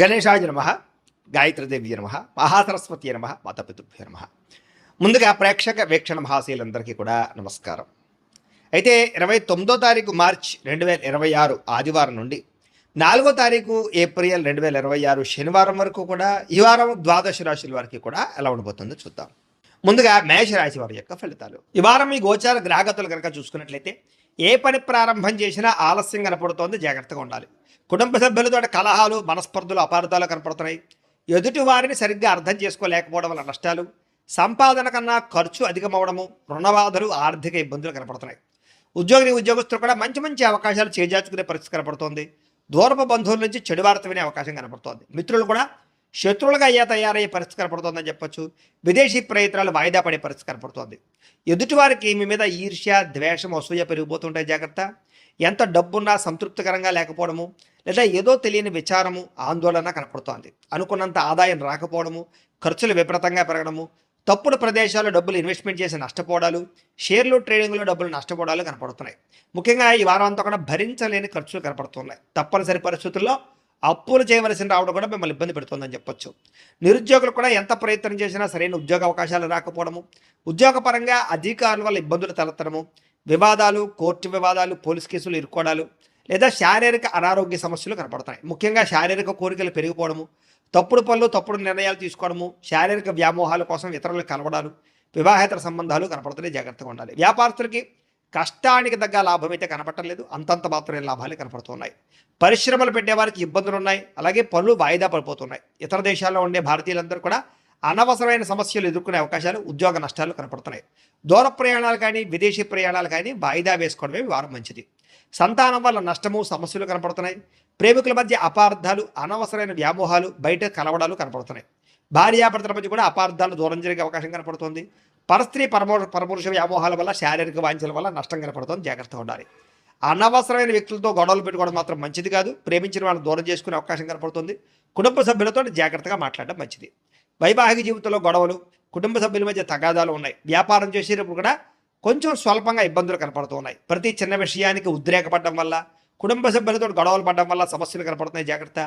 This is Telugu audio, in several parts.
గణేశాయ నమః, గాయత్రీదేవి నమః, మహాసరస్వతి నమః, మాతాపితృభ్యో నమః. ముందుగా ప్రేక్షక వీక్షణ మహాశీలందరికీ కూడా నమస్కారం. అయితే 29వ తారీఖు మార్చ్ 2026 ఆదివారం నుండి 4వ తారీఖు ఏప్రిల్ 2026 శనివారం వరకు కూడా ఈ వారం ద్వాదశ రాశుల వారికి కూడా ఎలా ఉండబోతుందో చూద్దాం. ముందుగా మేషరాశి వారి యొక్క ఫలితాలు. ఈ వారం ఈ గోచార గ్రహగతులు కనుక చూసుకున్నట్లయితే ఏ పని ప్రారంభం చేసినా ఆలస్యం కనపడుతోంది, జాగ్రత్తగా ఉండాలి. కుటుంబ సభ్యులతో కలహాలు, మనస్పర్ధలు, అపార్థాలు కనపడుతున్నాయి. ఎదుటి వారిని సరిగ్గా అర్థం చేసుకోలేకపోవడం వల్ల నష్టాలు, సంపాదన కన్నా ఖర్చు అధికమవడము, రుణబాధలు, ఆర్థిక ఇబ్బందులు కనపడుతున్నాయి. ఉద్యోగస్తులు కూడా మంచి మంచి అవకాశాలు చేజార్చుకునే పరిస్థితి కనపడుతోంది. దూరపు బంధువుల నుంచి చెడు వార్త వినే అవకాశం కనపడుతోంది. మిత్రులు కూడా శత్రువులుగా తయారయ్యే పరిస్థితి కనపడుతోందని చెప్పొచ్చు. విదేశీ ప్రయత్నాలు వాయిదా పడే పరిస్థితి కనపడుతోంది. ఎదుటివారికి మీ మీద ఈర్ష్య, ద్వేషం, అసూయ పెరిగిపోతుంటాయి, జాగ్రత్త. ఎంత డబ్బున్నా సంతృప్తికరంగా లేకపోవడము, లేదా ఏదో తెలియని విచారము, ఆందోళన కనపడుతోంది. అనుకున్నంత ఆదాయం రాకపోవడము, ఖర్చులు విపరీతంగా పెరగడము, తప్పుడు ప్రదేశాల్లో డబ్బులు ఇన్వెస్ట్మెంట్ చేసి నష్టపోవడాలు, షేర్లు ట్రేడింగ్లో డబ్బులు నష్టపోవడాలు కనపడుతున్నాయి. ముఖ్యంగా ఈ వారం అంతా కూడా భరించలేని ఖర్చులు కనపడుతున్నాయి. తప్పనిసరి పరిస్థితుల్లో అప్పులు చేయవలసిన రావడం కూడా మిమ్మల్ని ఇబ్బంది పెడుతుందని చెప్పొచ్చు. నిరుద్యోగులు కూడా ఎంత ప్రయత్నం చేసినా సరైన ఉద్యోగ అవకాశాలు రాకపోవడము, ఉద్యోగపరంగా అధికారుల వల్ల ఇబ్బందులు తలెత్తడము, వివాదాలు, కోర్టు వివాదాలు, పోలీస్ కేసులు ఇరుక్కోవడాలు, లేదా శారీరక అనారోగ్య సమస్యలు కనపడుతున్నాయి. ముఖ్యంగా శారీరక కోరికలు పెరిగిపోవడము, తప్పుడు పనులు, తప్పుడు నిర్ణయాలు తీసుకోవడము, శారీరక వ్యామోహాల కోసం ఇతరులు కలవడాలు, వివాహేతర సంబంధాలు కనపడుతున్నాయి, జాగ్రత్తగా ఉండాలి. వ్యాపారస్తులకి కష్టానికి తగ్గ లాభం అయితే కనపడలేదు, అంతంత మాత్రమే లాభాలు కనపడుతున్నాయి. పరిశ్రమలు పెట్టేవారికి ఇబ్బందులు ఉన్నాయి, అలాగే పనులు వాయిదా పడిపోతున్నాయి. ఇతర దేశాల్లో ఉండే భారతీయులందరూ కూడా అనవసరమైన సమస్యలు ఎదుర్కొనే అవకాశాలు, ఉద్యోగ నష్టాలు కనపడుతున్నాయి. దూర ప్రయాణాలు కానీ, విదేశీ ప్రయాణాలు కానీ వాయిదా వేసుకోవడమే వారం మంచిది. సంతానం వల్ల నష్టము, సమస్యలు కనపడుతున్నాయి. ప్రేమికుల మధ్య అపార్థాలు, అనవసరమైన వ్యామోహాలు, బయట కలవడాలు కనపడుతున్నాయి. భార్యాభర్తల మధ్య కూడా అపార్థాలు దూరం జరిగే అవకాశం కనపడుతుంది. పరస్త్రీ పరపురుష వ్యామోహాల వల్ల, శారీరక వాంఛల వల్ల నష్టం కనపడుతుంది, జాగ్రత్తగా ఉండాలి. అనవసరమైన వ్యక్తులతో గొడవలు పెట్టుకోవడం మాత్రం మంచిది కాదు. ప్రేమించిన వాళ్ళని దూరం చేసుకునే అవకాశం కనపడుతుంది. కుటుంబ సభ్యులతో జాగ్రత్తగా మాట్లాడడం మంచిది. వైవాహిక జీవితంలో గొడవలు, కుటుంబ సభ్యుల మధ్య తగాదాలు ఉన్నాయి. వ్యాపారం చేసేటప్పుడు కూడా కొంచెం స్వల్పంగా ఇబ్బందులు కనపడుతూ ఉన్నాయి. ప్రతి చిన్న విషయానికి ఉద్రేకపడడం వల్ల, కుటుంబ సభ్యులతో గొడవలు పడడం వల్ల సమస్యలు కనపడుతున్నాయి, జాగ్రత్త.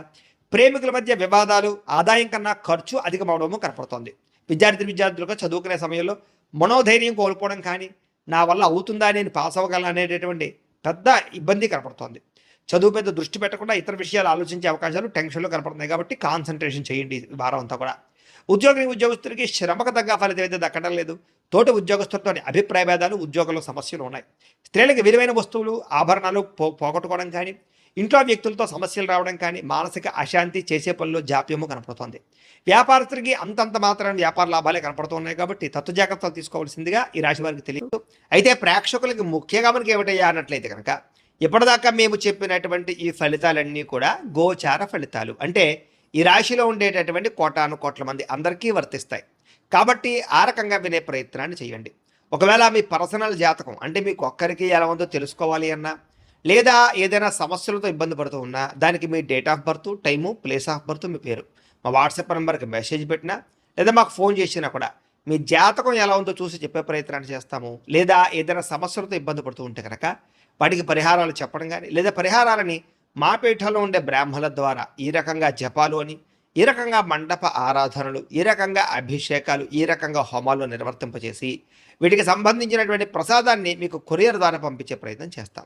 ప్రేమికుల మధ్య వివాదాలు, ఆదాయం కన్నా ఖర్చు అధికమవడము కనపడుతోంది. విద్యార్థులుగా చదువుకునే సమయంలో మనోధైర్యం కోల్పోవడం కానీ, నా వల్ల అవుతుందా, నేను పాస్ అవ్వగలను అనేటటువంటి పెద్ద ఇబ్బంది కనపడుతోంది. చదువు మీద దృష్టి పెట్టకుండా ఇతర విషయాలు ఆలోచించే అవకాశాలు, టెన్షన్లు కనపడుతున్నాయి. కాబట్టి కాన్సన్ట్రేషన్ చేయండి ఈ వారం అంతా కూడా. ఉద్యోగస్తులకి శ్రమకు తగ్గ ఫలితం అయితే దక్కడం లేదు. తోటి ఉద్యోగస్తులతో అభిప్రాయ భేదాలు, ఉద్యోగంలో సమస్యలు ఉన్నాయి. స్త్రీలకు విలువైన వస్తువులు, ఆభరణాలు పోగొట్టుకోవడం కానీ, ఇంట్లో వ్యక్తులతో సమస్యలు రావడం కానీ, మానసిక అశాంతి, చేసే పనుల్లో జాప్యము కనపడుతోంది. వ్యాపారస్తులకి అంతంత మాత్రం వ్యాపార లాభాలే కనపడుతున్నాయి. కాబట్టి తత్వ జాగ్రత్తలు తీసుకోవాల్సిందిగా ఈ రాశి వారికి తెలియదు. అయితే ప్రేక్షకులకి ముఖ్యంగా మనకి ఏమిటయ్యా అన్నట్లయితే కనుక, ఇప్పటిదాకా మేము చెప్పినటువంటి ఈ ఫలితాలన్నీ కూడా గోచార ఫలితాలు. అంటే ఈ రాశిలో ఉండేటటువంటి కోటాను కోట్ల మంది అందరికీ వర్తిస్తాయి. కాబట్టి ఆ రకంగా వినే ప్రయత్నాన్ని చేయండి. ఒకవేళ మీ పర్సనల్ జాతకం అంటే మీకు ఒక్కరికి ఎలా ఉందో తెలుసుకోవాలి అన్నా, లేదా ఏదైనా సమస్యలతో ఇబ్బంది పడుతూ ఉన్నా, దానికి మీ date of birth, time, place of birth, మీ పేరు మా వాట్సాప్ నెంబర్కి మెసేజ్ పెట్టినా, లేదా మాకు ఫోన్ చేసినా కూడా మీ జాతకం ఎలా ఉందో చూసి చెప్పే ప్రయత్నాన్ని చేస్తాము. లేదా ఏదైనా సమస్యలతో ఇబ్బంది పడుతూ ఉంటే కనుక వాటికి పరిహారాలు చెప్పడం కానీ, లేదా పరిహారాలని మా పీఠంలో ఉండే బ్రాహ్మణుల ద్వారా ఈ రకంగా జపాలు అని, ఈ రకంగా మండప ఆరాధనలు, ఈ రకంగా అభిషేకాలు, ఈ రకంగా హోమాలు నిర్వర్తింపచేసి వీటికి సంబంధించినటువంటి ప్రసాదాన్ని మీకు కొరియర్ ద్వారా పంపించే ప్రయత్నం చేస్తాం.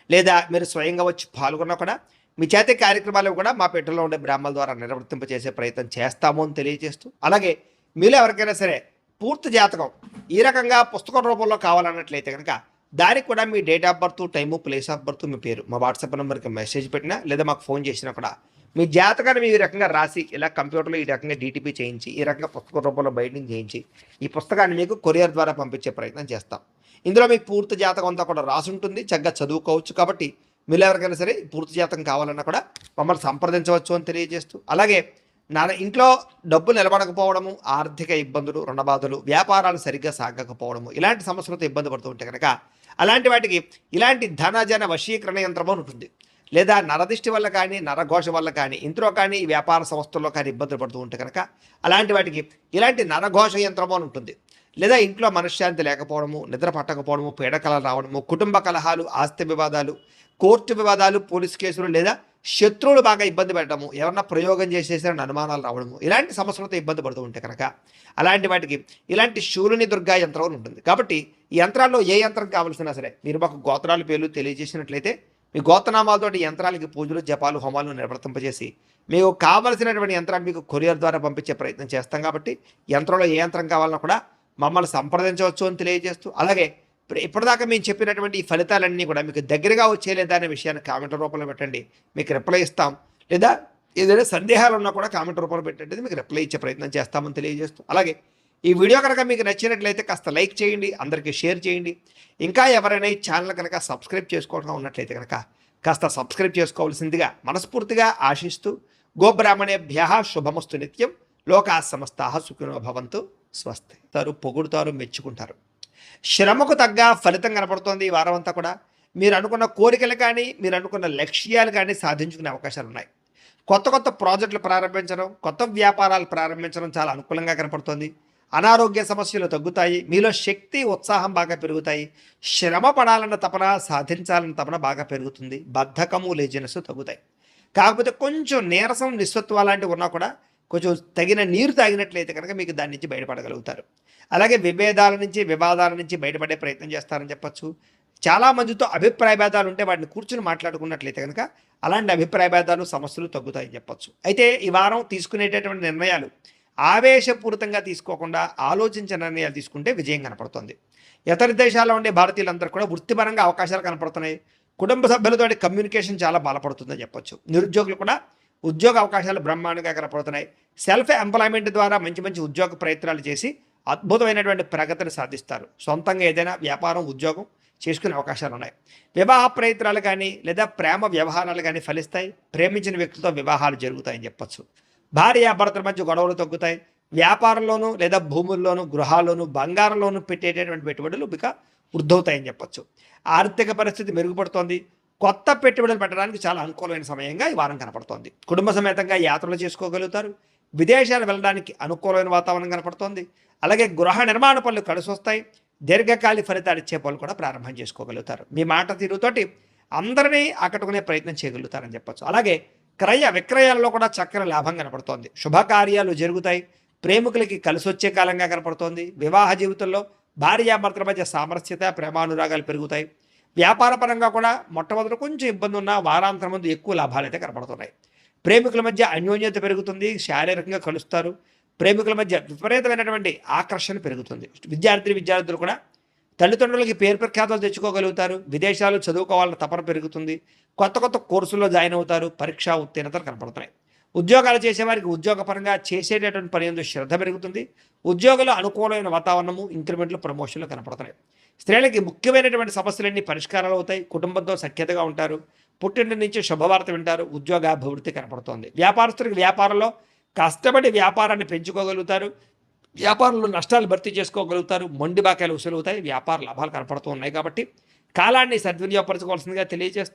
లేదా మీరు స్వయంగా వచ్చి పాల్గొన్నా కూడా మీ చేతి కార్యక్రమాలు కూడా మా పీఠంలో ఉండే బ్రాహ్మణుల ద్వారా నిర్వర్తింపచేసే ప్రయత్నం చేస్తాము అని తెలియజేస్తూ, అలాగే మీలో ఎవరికైనా సరే పూర్తి జాతకం ఈ రకంగా పుస్తకం రూపంలో కావాలన్నట్లయితే కనుక దానికి కూడా మీ date of birth, time, place of birth, మీ పేరు మా వాట్సాప్ నెంబర్కి మెసేజ్ పెట్టినా, లేదా మాకు ఫోన్ చేసినా కూడా మీ జాతకాన్ని మీ ఈ రకంగా రాసి, ఇలా కంప్యూటర్లో ఈ రకంగా డీటీపీ చేయించి, ఈ రకంగా పుస్తక రూపంలో బైండింగ్ చేయించి ఈ పుస్తకాన్ని మీకు కొరియర్ ద్వారా పంపించే ప్రయత్నం చేస్తాం. ఇందులో మీకు పూర్తి జాతకం అంతా కూడా రాసి ఉంటుంది, చక్కగా చదువుకోవచ్చు. కాబట్టి మీరు ఎవరికైనా సరే పూర్తి జాతకం కావాలన్నా కూడా మమ్మల్ని సంప్రదించవచ్చు అని తెలియజేస్తూ, అలాగే ఇంట్లో డబ్బు నిలబడకపోవడము, ఆర్థిక ఇబ్బందులు, రుణబాధలు, వ్యాపారాలు సరిగ్గా సాగకపోవడము, ఇలాంటి సమస్యలతో ఇబ్బంది పడుతూ ఉంటే కనుక అలాంటి వాటికి ఇలాంటి ధనజన వశీకరణ యంత్రము ఉంటుంది. లేదా నరదిష్టి వల్ల కానీ, నరఘోష వల్ల కానీ, ఇంట్లో కానీ, వ్యాపార సంస్థల్లో కానీ ఇబ్బందులు పడుతూ ఉంటే కనుక అలాంటి వాటికి ఇలాంటి నరఘోష యంత్రము అని ఉంటుంది. లేదా ఇంట్లో మనశ్శాంతి లేకపోవడము, నిద్ర పట్టకపోవడము, పీడకలలు రావడము, కుటుంబ కలహాలు, ఆస్తి వివాదాలు, కోర్టు వివాదాలు, పోలీస్ కేసులు లేదా శత్రువులు బాగా ఇబ్బంది పెట్టడము, ఎవరన్నా ప్రయోగం చేసేసారని అనుమానాలు రావడము, ఇలాంటి సమస్యలతో ఇబ్బంది పడుతూ ఉంటే కనుక అలాంటి వాటికి ఇలాంటి శూలిని దుర్గా యంత్రం అని ఉంటుంది. కాబట్టి ఈ యంత్రాల్లో ఏ యంత్రం కావాల్సినా సరే మీరు మాకు గోత్రాల పేర్లు తెలియజేసినట్లయితే మీ గోత్రనామాలతోటి యంత్రాలకి పూజలు, జపాలు, హోమాలు నిర్వర్తింపజేసి మీకు కావలసినటువంటి యంత్రాన్ని మీకు కొరియర్ ద్వారా పంపించే ప్రయత్నం చేస్తాం. కాబట్టి యంత్రంలో ఏ యంత్రం కావాలన్నా కూడా మమ్మల్ని సంప్రదించవచ్చు అని తెలియజేస్తూ, అలాగే ఇప్పటిదాకా మేము చెప్పినటువంటి ఈ ఫలితాలన్నీ కూడా మీకు దగ్గరగా వచ్చేలేదా అనే విషయాన్ని కామెంట్ రూపంలో పెట్టండి, మీకు రిప్లై ఇస్తాం. లేదా ఏదైనా సందేహాలు ఉన్నా కూడా కామెంట్ రూపంలో పెట్టండి, మీకు రిప్లై ఇచ్చే ప్రయత్నం చేస్తామని తెలియజేస్తూ, అలాగే ఈ వీడియో కనుక మీకు నచ్చినట్లయితే కాస్త లైక్ చేయండి, అందరికీ షేర్ చేయండి. ఇంకా ఎవరైనా ఈ ఛానల్ కనుక సబ్స్క్రైబ్ చేసుకోవడం ఉన్నట్లయితే కనుక కాస్త సబ్స్క్రైబ్ చేసుకోవాల్సిందిగా మనస్ఫూర్తిగా ఆశిస్తూ, గోబ్రాహ్మణేభ్యః శుభమస్తు నిత్యం, లోకాః సమస్తాః సుఖినో భవంతు, స్వస్తి. పొగుడుతారు, మెచ్చుకుంటారు. శ్రమకు తగ్గ ఫలితం కనపడుతోంది ఈ వారం అంతా కూడా. మీరు అనుకున్న కోరికలు కానీ, మీరు అనుకున్న లక్ష్యాలు కానీ సాధించుకునే అవకాశాలు ఉన్నాయి. కొత్త కొత్త ప్రాజెక్టులు ప్రారంభించడం, కొత్త వ్యాపారాలు ప్రారంభించడం చాలా అనుకూలంగా కనపడుతోంది. అనారోగ్య సమస్యలు తగ్గుతాయి, మీలో శక్తి, ఉత్సాహం బాగా పెరుగుతాయి. శ్రమ పడాలన్న తపన, సాధించాలన్న తపన బాగా పెరుగుతుంది. బద్ధకము, లేజినెస్ తగ్గుతాయి. కాకపోతే కొంచెం నీరసం, నిస్సత్వం లాంటివి ఉన్నా కూడా కొంచెం తగిన నీరు తాగినట్లయితే కనుక మీకు దాని నుంచి బయటపడగలుగుతారు. అలాగే విభేదాల నుంచి, వివాదాల నుంచి బయటపడే ప్రయత్నం చేస్తారని చెప్పచ్చు. చాలామందితో అభిప్రాయ భేదాలు ఉంటే వాటిని కూర్చుని మాట్లాడుకున్నట్లయితే కనుక అలాంటి అభిప్రాయ భేదాలు, సమస్యలు తగ్గుతాయని చెప్పచ్చు. అయితే ఈ వారం తీసుకునేటటువంటి నిర్ణయాలు ఆవేశపూరితంగా తీసుకోకుండా ఆలోచించిన నిర్ణయాలు తీసుకుంటే విజయం కనపడుతుంది. ఇతర దేశాల్లో ఉండే భారతీయులందరూ కూడా వృత్తిపరంగా అవకాశాలు కనపడుతున్నాయి. కుటుంబ సభ్యులతో కమ్యూనికేషన్ చాలా బలపడుతుందని చెప్పొచ్చు. నిరుద్యోగులు కూడా ఉద్యోగ అవకాశాలు బ్రహ్మాండంగా కనపడుతున్నాయి. సెల్ఫ్ ఎంప్లాయ్మెంట్ ద్వారా మంచి మంచి ఉద్యోగ ప్రయత్నాలు చేసి అద్భుతమైనటువంటి ప్రగతిని సాధిస్తారు. సొంతంగా ఏదైనా వ్యాపారం, ఉద్యోగం చేసుకునే అవకాశాలు ఉన్నాయి. వివాహ ప్రయత్నాలు కానీ లేదా ప్రేమ వ్యవహారాలు కానీ ఫలిస్తాయి. ప్రేమించిన వ్యక్తులతో వివాహాలు జరుగుతాయని చెప్పొచ్చు. భార్యాభర్తల మధ్య గొడవలు తగ్గుతాయి. వ్యాపారంలోనూ లేదా భూముల్లోనూ, గృహాల్లోనూ, బంగారంలోనూ పెట్టేటటువంటి పెట్టుబడులు ఇక వృద్ధవుతాయని చెప్పొచ్చు. ఆర్థిక పరిస్థితి మెరుగుపడుతోంది. కొత్త పెట్టుబడులు పెట్టడానికి చాలా అనుకూలమైన సమయంగా ఈ వారం కనపడుతోంది. కుటుంబ సమేతంగా యాత్రలు చేసుకోగలుగుతారు. విదేశాలు వెళ్ళడానికి అనుకూలమైన వాతావరణం కనపడుతోంది. అలాగే గృహ నిర్మాణ పనులు కలిసి వస్తాయి. దీర్ఘకాలిక ఫలితాలు ఇచ్చే పనులు కూడా ప్రారంభం చేసుకోగలుగుతారు. మీ మాట తీరుతోటి అందరినీ ఆకట్టుకునే ప్రయత్నం చేయగలుగుతారని చెప్పొచ్చు. అలాగే క్రయ విక్రయాల్లో కూడా చక్కని లాభం కనపడుతోంది. శుభకార్యాలు జరుగుతాయి. ప్రేమికులకి కలిసి వచ్చే కాలంగా కనపడుతోంది. వివాహ జీవితంలో భార్యాభర్తల మధ్య సామరస్యత, ప్రేమానురాగాలు పెరుగుతాయి. వ్యాపార పరంగా కూడా మొట్టమొదటి కొంచెం ఇబ్బంది ఉన్న వారాంతరం ముందు ఎక్కువ లాభాలు అయితే కనపడుతున్నాయి. ప్రేమికుల మధ్య అన్యోన్యత పెరుగుతుంది. శారీరకంగా కలుస్తారు. ప్రేమికుల మధ్య విపరీతమైనటువంటి ఆకర్షణ పెరుగుతుంది. విద్యార్థులు కూడా తల్లిదండ్రులకి పేరు ప్రఖ్యాతలు తెచ్చుకోగలుగుతారు. విదేశాలు చదువుకోవాలన్న తపన పెరుగుతుంది. కొత్త కొత్త కోర్సుల్లో జాయిన్ అవుతారు. పరీక్షా ఉత్తీర్ణతలు కనపడుతున్నాయి. ఉద్యోగాలు చేసేవారికి ఉద్యోగపరంగా చేసేటటువంటి పని ఎందు శ్రద్ధ పెరుగుతుంది. ఉద్యోగులు అనుకూలమైన వాతావరణము, ఇంక్రిమెంట్లు, ప్రమోషన్లు కనపడుతున్నాయి. స్త్రీలకి ముఖ్యమైనటువంటి సమస్యలన్నీ పరిష్కారాలు అవుతాయి. కుటుంబంతో సఖ్యతగా ఉంటారు. పుట్టింటి నుంచి శుభవార్త వింటారు. ఉద్యోగాభివృద్ధి కనపడుతోంది. వ్యాపారస్తులకు వ్యాపారంలో కష్టపడి వ్యాపారాన్ని పెంచుకోగలుగుతారు. వ్యాపారంలో నష్టాలు భర్తీ చేసుకోగలుగుతారు. మొండి బాకాయలు వసూలవుతాయి. వ్యాపార లాభాలు కనపడుతూ ఉన్నాయి. కాబట్టి కాలాన్ని సద్వినియోగపరచుకోవాల్సిందిగా తెలియజేస్తారు.